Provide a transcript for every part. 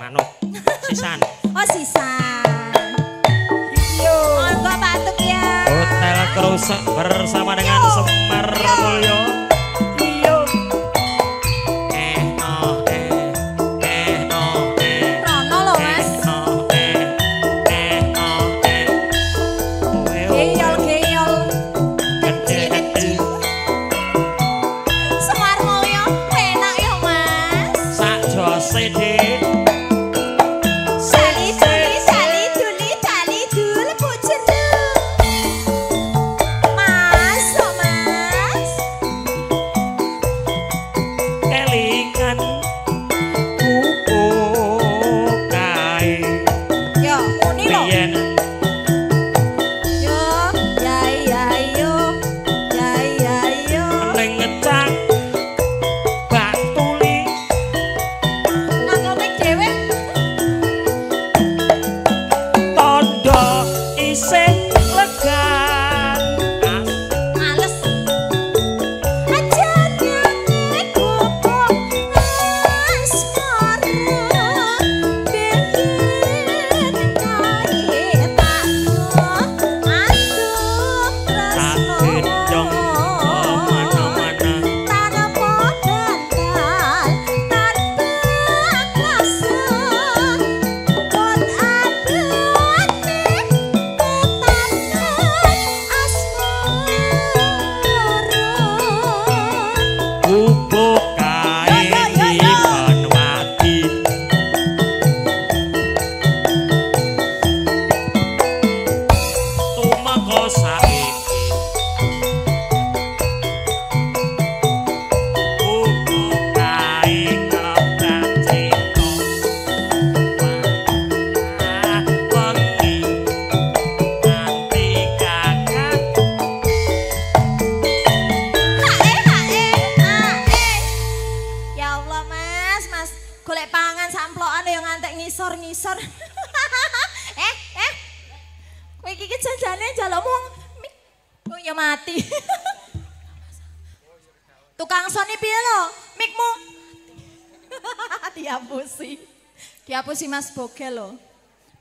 manuk. Sisan. Oh sisan. Monggo patuk ya. Hotel Krusek bersama dengan Semar Mulyo. Rono lho Mas. Geyol. Semar Mulyo penak ya Mas. Sak jose Dik. Sali dul bojone. Masuk Mas. Kelingan pupuk kae. Yo, muni lho. Biyen Yo, yo. ning ngecak batuli Nganggo dhewe. tondo isih legan. Males. Aja nyane gopok asmara. Biyen kae takno atuh tresno. Gedong mana-mana Tanpa dandal, tanpa klase. Kon abete asmara. pupuk kae dikon wadi. Tumeka saiki pupuk kae kedah cita. Wengi nganti kakak Ya Allah Mas, golek pangan samplokan ya ngantek ngisor-ngisor. Kowe iki janjane njalukmu mik. Oh ya mati. Tukang soni piye lho? Mikmu. Dihapusi. Dihapusi Mas Bogel lho.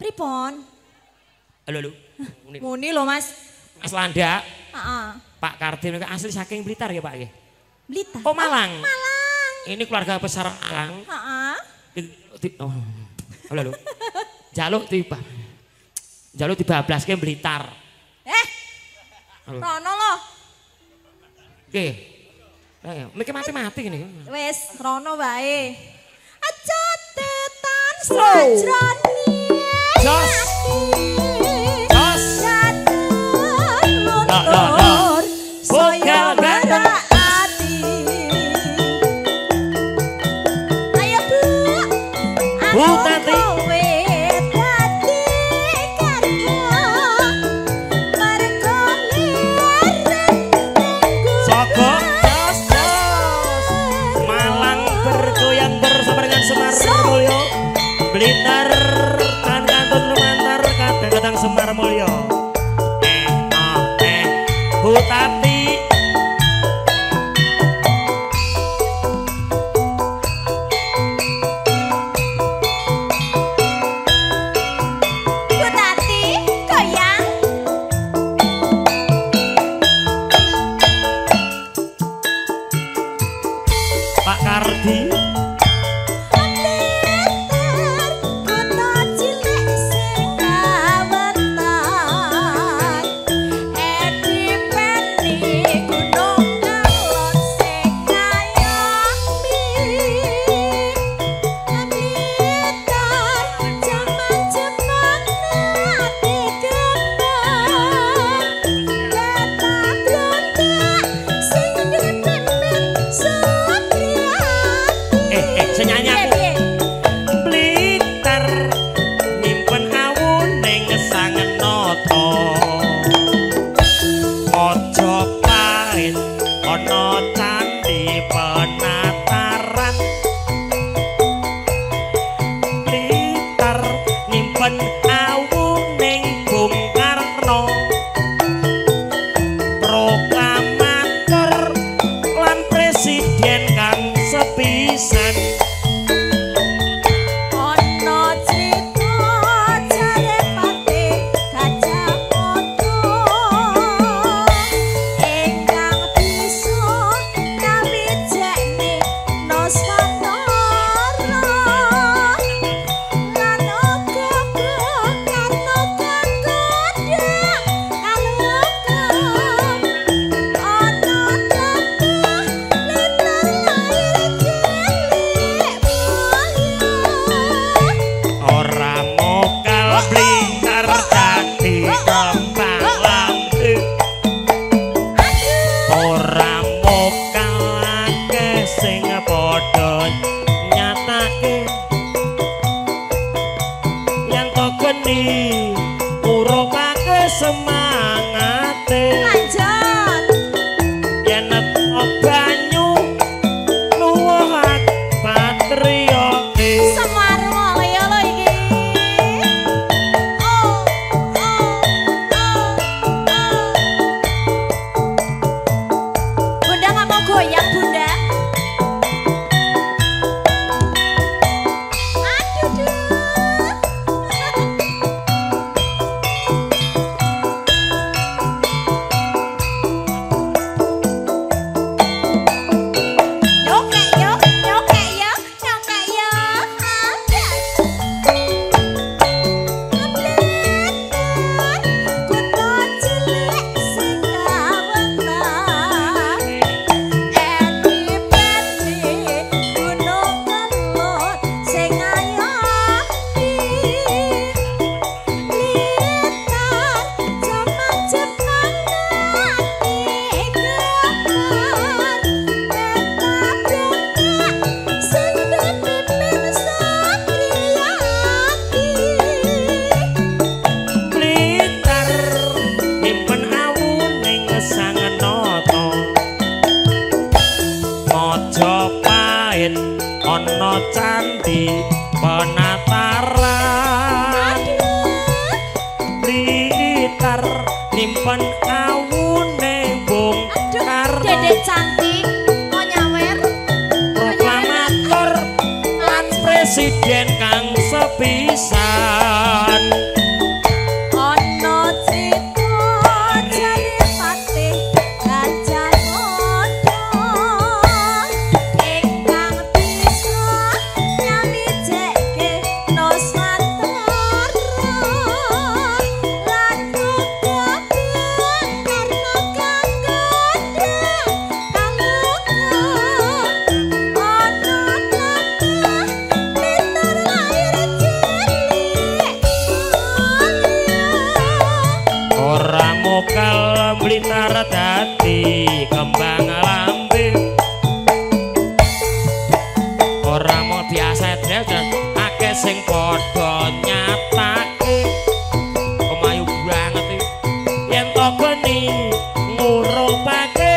Pripun? Halo. Muni lho Mas. Mas Landa, Heeh. Pak Kardim asli saking Blitar ya Pak? Blitar. Oh Malang. Malang. Ini keluarga besar Malang. Heeh. Oh. Halo. Jaluk dibablaske Blitar. Rono lho. Oke. Niki mati-mati ini. Wis rono wae. Aja tetan sajrone. Jos. Jos. Luntur saya Bogel ganteng. berhati. Ayo Bu. Bu Tati. Kowe dadi karya. Mergo lirik Soko. Jos. Malang bergoyang bersama dengan Semar Mulyo. Blitar kan kantun lumantar kadang-kadang Semar Mulyo. Bu Tati. Bu Tati goyang. Pak Kardi. Kota cilik sing kawentan. Edi Penny gunung ngalon sing ngayomi. Blitar jaman-jaman ati kembang. Beta brontak sing dipimpin Supriyati. Senyanyi aku. Blitar nyimpen awu ning sangenata. Aja pahit ana candhi penataran. Blitar nyimpen awu ning Bung Karno. Proklamator lan presiden kang sepisan. Ono patriote Semar Mulya lho iki. Oh, oh, oh, oh. Bunda nggak mau goyang, Bunda. Aduh, duh. Nyokek yo, nyokek yo, nyokek yo. Kuto cilik sing kawentar. Eni-eni gunung kelut sing ngayomi. Litar jaman Jepang nati gemar. Peta bengkak sing dipimpin Sapriyati. Blitar nyimpen awuning sang nata Majapahit ana candhi penataran Blitar nyimpen awuning Bung Karno Dedek cantik mau nyawer proklamator lan presiden kang sepisan ono crita jare patih Gajah Mada ingkang bisa nyamijekke Nusantara lan uga Bung Karno kang gedhe kaluga ono tlatah Blitar lahir cilik ora mokal Blitar dadi kembang lambe ora mau biasa dhewe akeh sing padha nyatake pemayu banget iki yen to geni ngurupake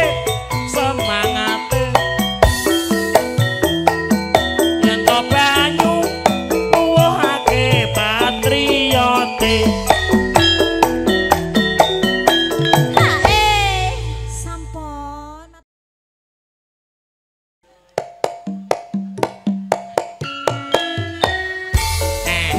semangate yen to banyu nuwuhake patriote Sampun. eh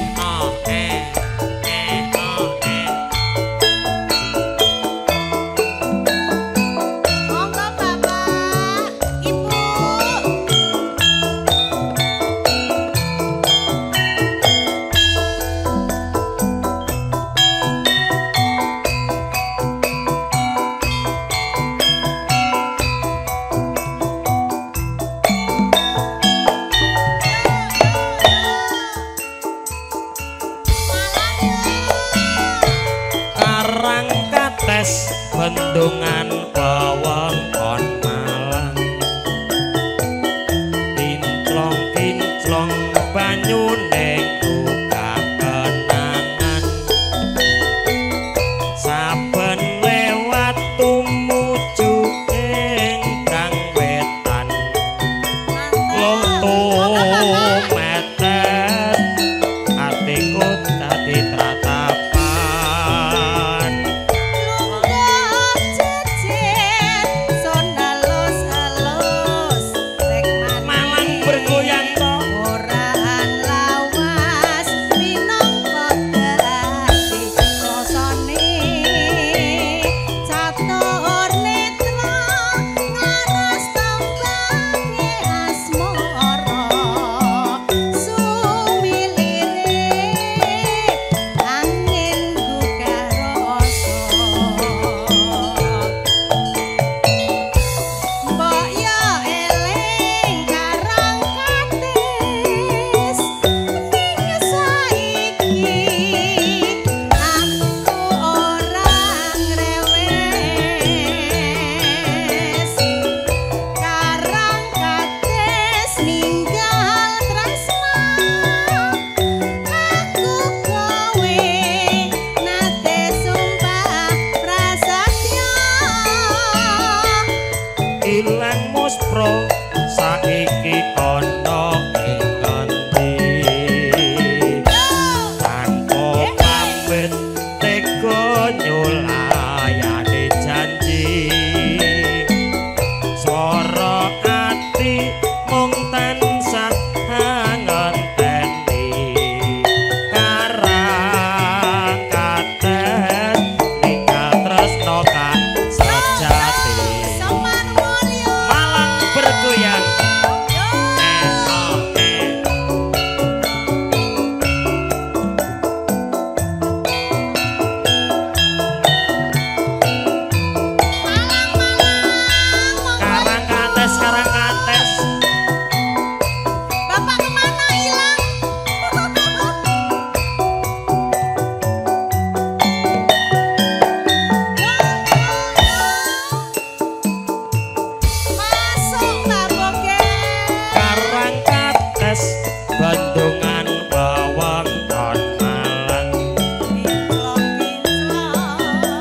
Bendungan wewengkon Malang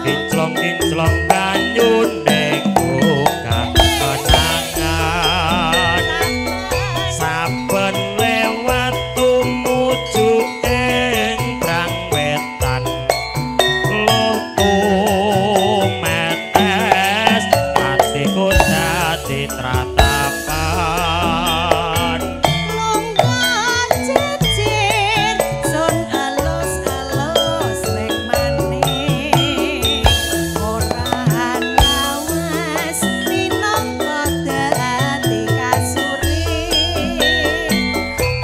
kinclong-kinclong banyune buka kenangan saben lewat tumuju ing Brang Wetan loto metes atiku dadi tratapan longgar jejer sun alus-alus lek maneh ora lawas minangka dadi kasuri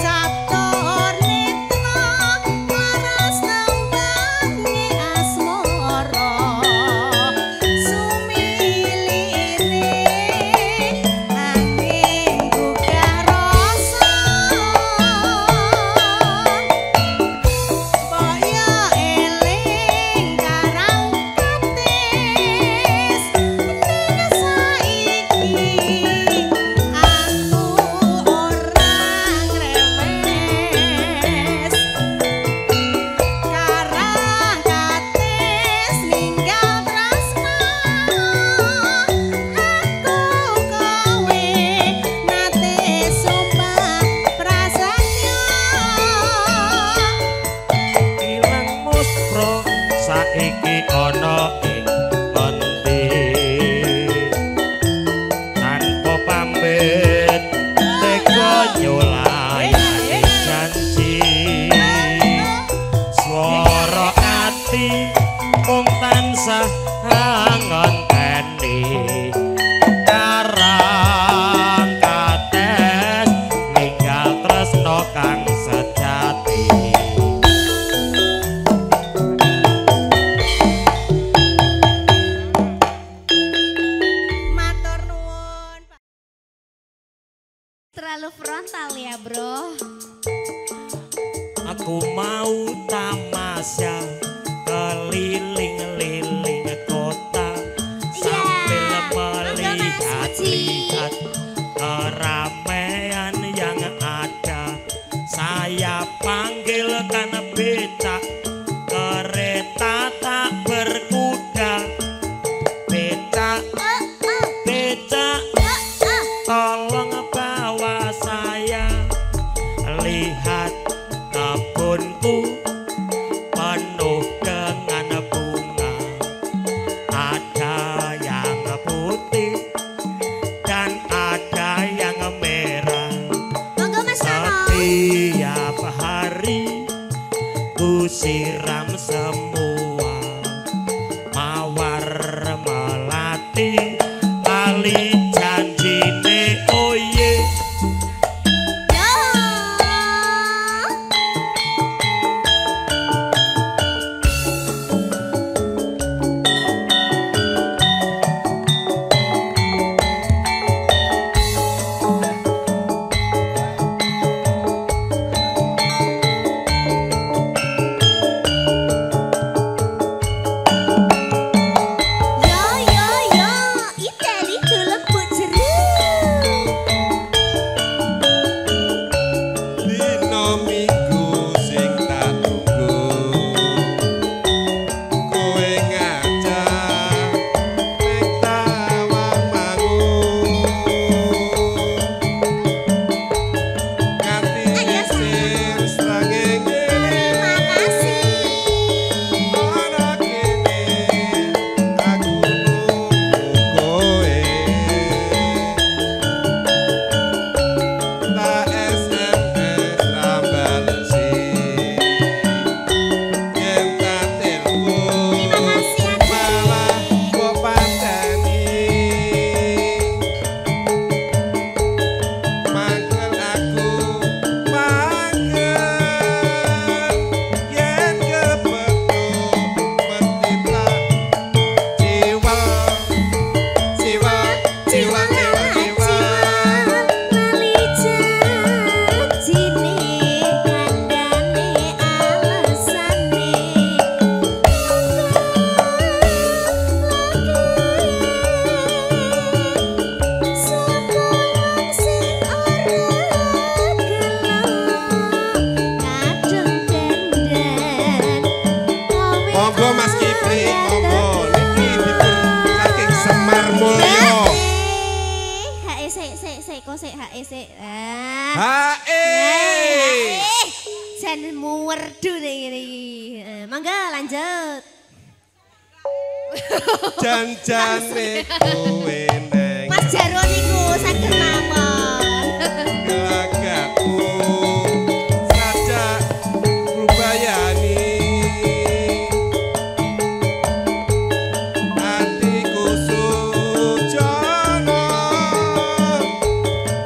catur netra laras nambane asmara sumilire angin gugah rasa Boyo eling karang katis ning saiki aku ora ngremes karang katis ninggal tresna aku kowe nate sumpah prasetya ilang muspro saiki ana ing endi tanpa pamit tega nyulayani janji swara ati mung tansah ngonteni karang kates ninggal tresna kang sejati matur nuwun terlalu frontal ya bro aku mau tamasya keliling-liling kota sambil melihat-lihat keramaian yang ada saya panggilkan becak kereta tak berkuda becak becak tolong bawa saya lihat kebunku penuh dengan bunga ada yang putih dan ada yang merah monggo Mas Nono setiap hari ku siram semua mawar melati kali janjine oye ya Jan muwerdu ngene iki. Mangga lanjut. Jan-jane kowe neng Mas Jarwo niku saged mawon. gelagatmu sajak rubayani atiku sujono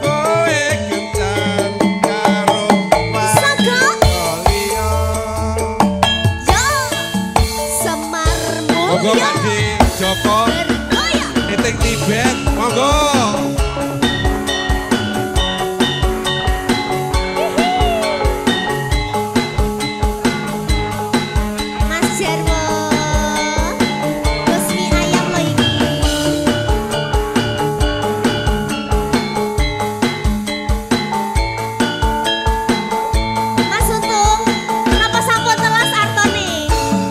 kowe kencan karo liya Yo Semar monggo Mulya. Pakde Joko Bergoyang. eting Tibet monggo Mas Jarwo. Resmi ayam lo iki. Mas Untung, kenapa sampun telas artone?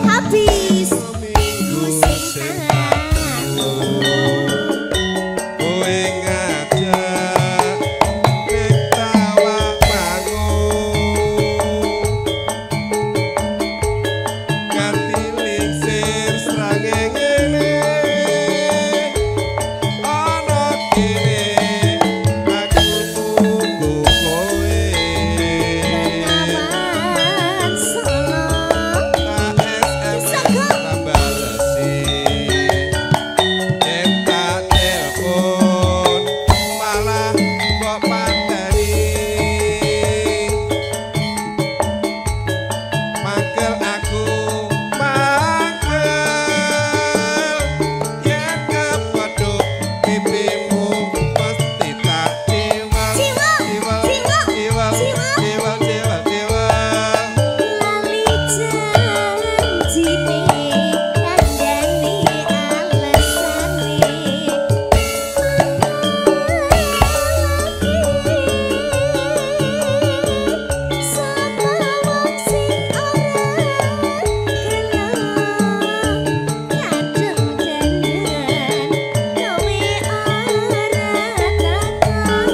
Habis. Minggu sing kowe ngajak nek tawak bangun ganti lingsir srangenge ana kene aku tunggu kowe Bengawan sono. tak SMS tambah resi yen tak telepon malah mbok pateni mangkel aku mangkel yen kepedhuk pipimu mesti tak ciwel Ciwel, ciwel ciwel, ciwel ciwel. ciwel ciwel ciwel Lali janjine kandhane alesane sapa wong sing ora gelo ngadeg dandan kowe ora takon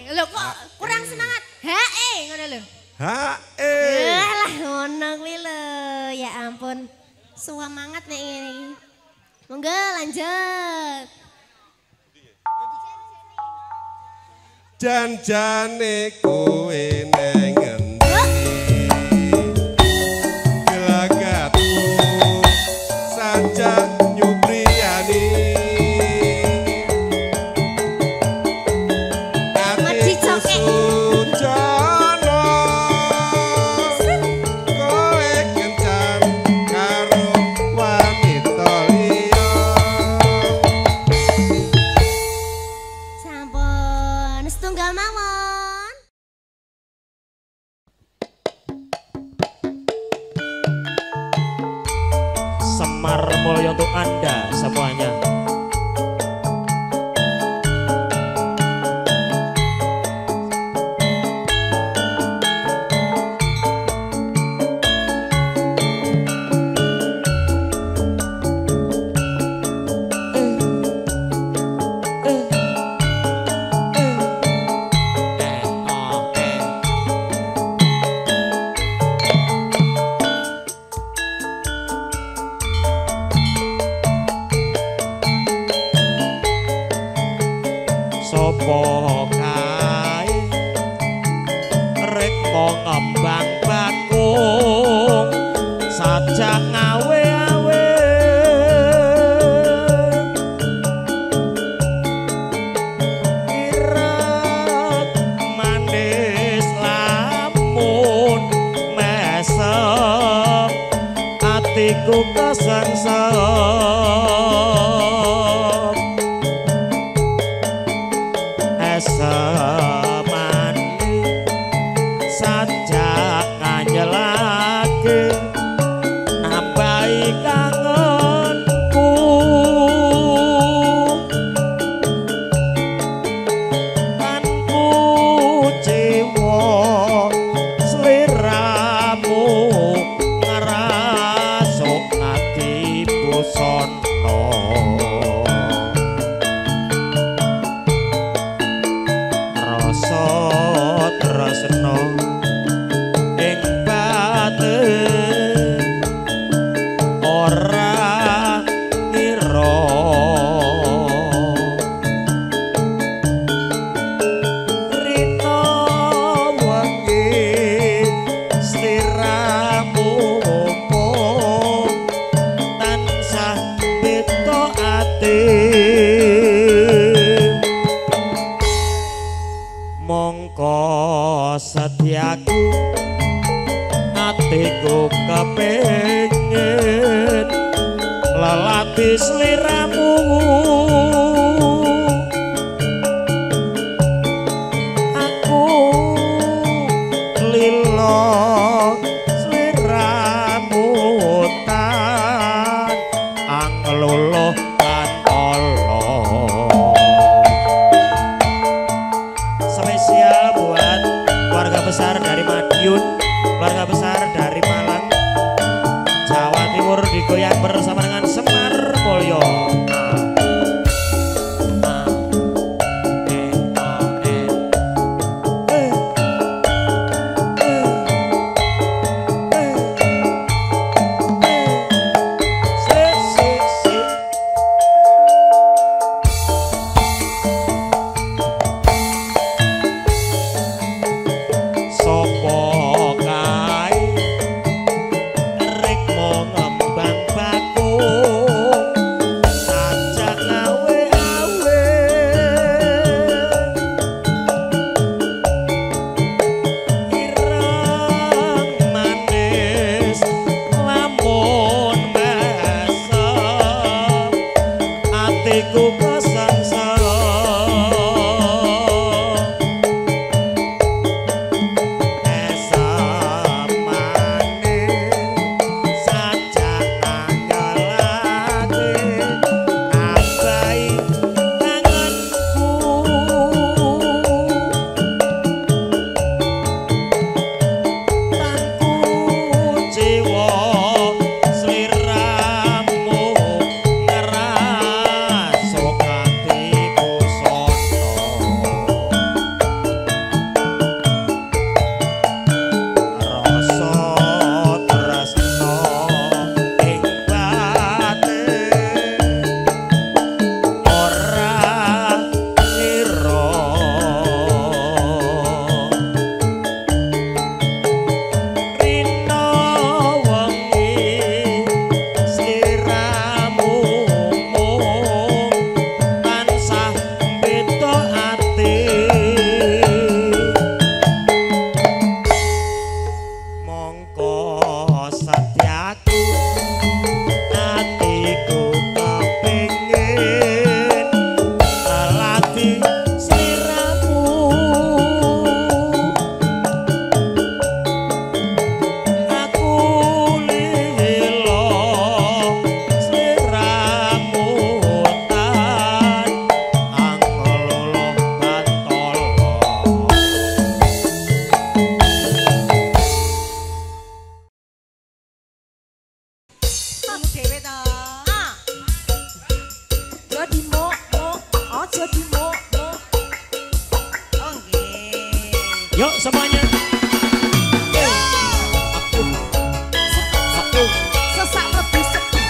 Lho kok kurang semangat? Ngono lho. Lah ngono kuwi lho. Ya ampun. Semangat nek ngene. Monggo lanjut. Janjane kowe neng ngendi gelagatmu sajak nyupriyani Mati atiku coke. sujono kowe kencan karo wanita liya Sampun setunggal mawon. Semar Mulya untuk Anda semuanya. Sopo kae rek mau ngembang bakung sajak ngawe-awe irat manis lamun mesem atiku kesengsem esemani sajak nganjelake nambahi kangenku kanku jiwa sliramu ngerasuk ati sliramu aku lilo sliramu tan angluluh kantolo spesial buat keluarga besar dari Madiun, keluarga besar dari Malang, Jawa Timur digoyang bersama dengan Semar Mulyo. Yuk semuanya. Sesak lebu sedeng.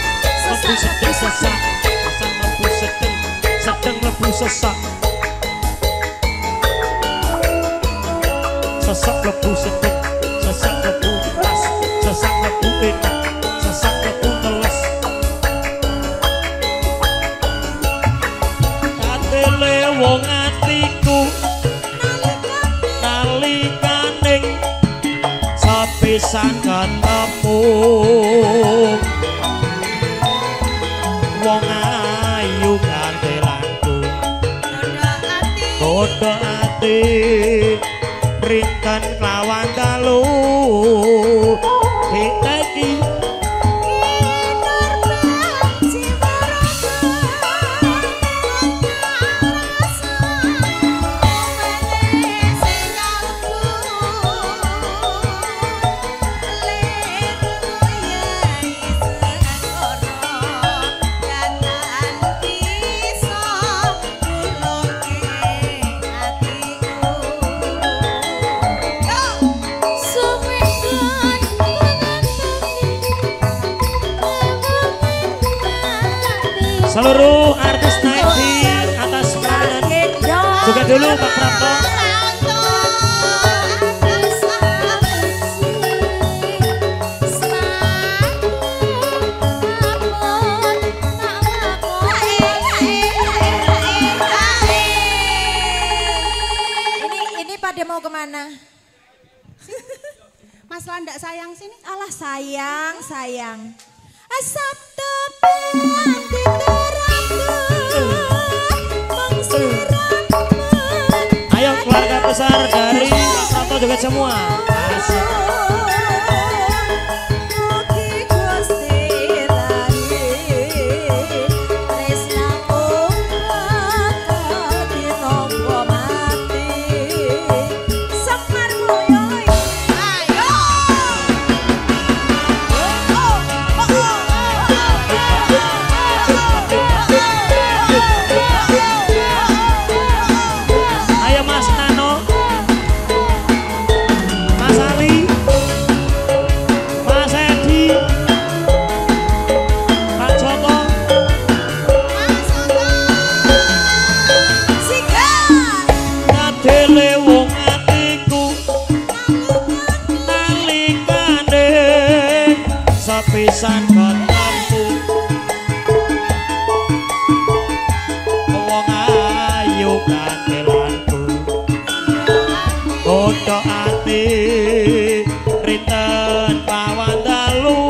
Lebu sedeng sesak. Sesak lebu sedeng. Sedeng lebu sesak. Sesak lebu sedeng. Sesak lebu keras. Sesak lebu enak. Sesak lebu teles. Atele wong atiku nalikaning sepisan ketemu wong ayu kanthi langkung godho ati rinten lawan dalu diteki seluruh artis naik di atas peranan juga dulu Pak Prapto. Ini pada mau kemana? Mas Landa sayang sini. Alah sayang, sayang. Ayo keluarga besar dari Prato Joget semua. Asik. Pisan kotempu wong ayu kangelanku kodho ati rinten pawan dalu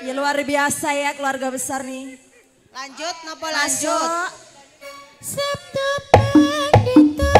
Ya luar biasa ya keluarga besar nih. Lanjut, napa lanjut? Sabtu pendeta.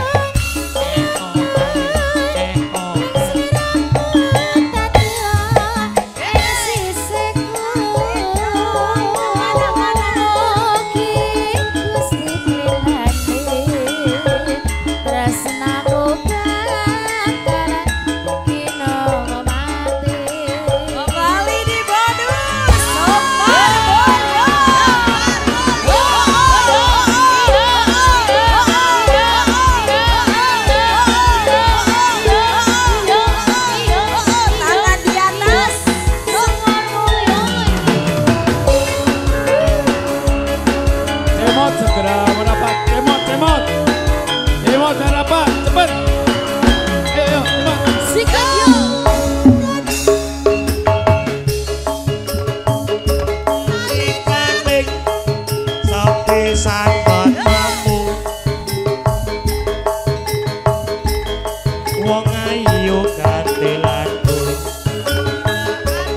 Wong ayu katilanku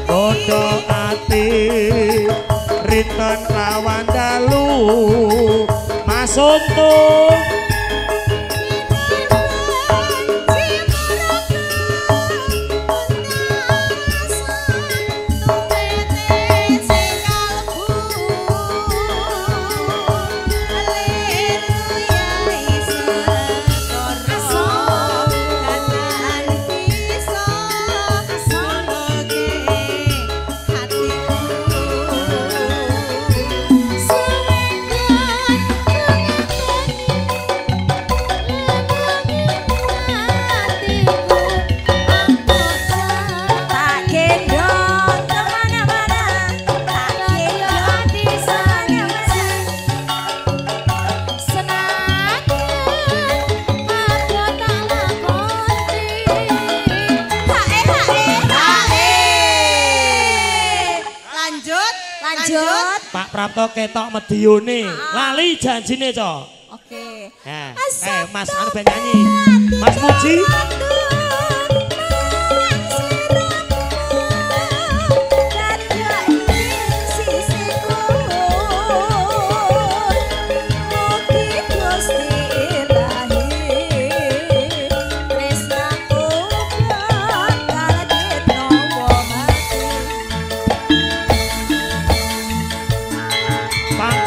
kodho ati rinten lawan dalu Mas Untung Pak Prapto ketok medione, lali janjine, Cok. Oke. Mas anu ben nyanyi. Mas Muji. Pak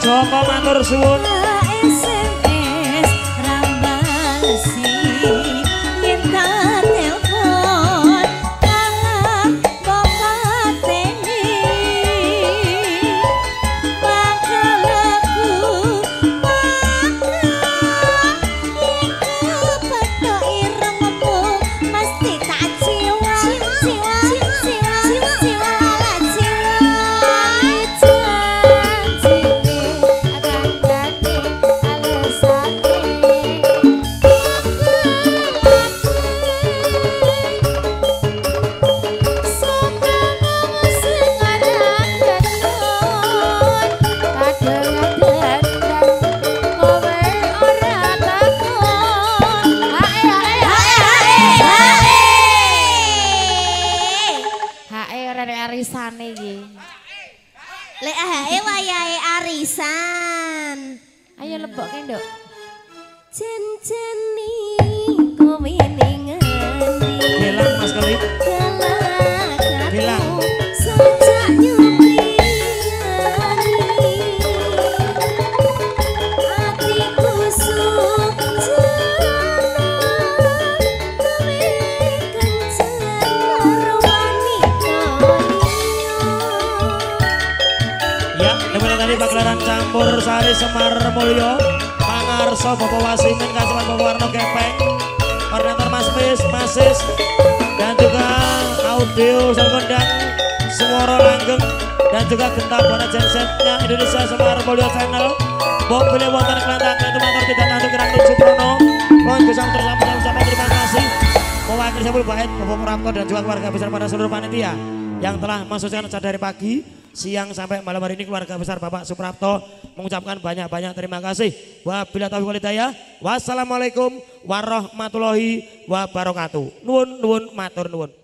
Joko matur suwun. SMS rambalesi yen tak telepon kalah bapatene bakal aku petok irengmu mesti tak jiwa jiwa jiwa jiwa ala jiwa janjine akan dadi alesane sokanmu sing arang gendut kadang dandan kowe ora takon hae rene arisane iki Lek hae wayahe arisan. ayo lebokke nduk jen-jeni kowe ning ngendi Bilang Mas Kelip. Bilang. sejak nyuwani atiku sujana kowe kencan karo wanita liya Ya, kemudian tadi pagelaran campur sari Semar Mulyo, Pangarso Bapak Wasimin, Kasuan Bapak Warno Gepeng, koordinator Mas Mis, Masis, dan juga audio Sangkondang Semoro Langgeng, dan juga Genta Bona Gensetnya Indonesia Semar Mulyo Channel, mobilnya wonten Kelantan, itu motor tidak nanti Kirang Suprono, mohon bisa bersama terima kasih, mewakili Sepuluh Bait, Bapak Prapto dan juga keluarga besar pada seluruh panitia yang telah mensukseskan acara dari pagi, siang sampai malam hari ini keluarga besar Bapak Suprapto mengucapkan banyak-banyak terima kasih. Wabillahi taufiq wal hidayah. Wassalamualaikum warahmatullahi wabarakatuh. Nuwun nuwun matur nuwun.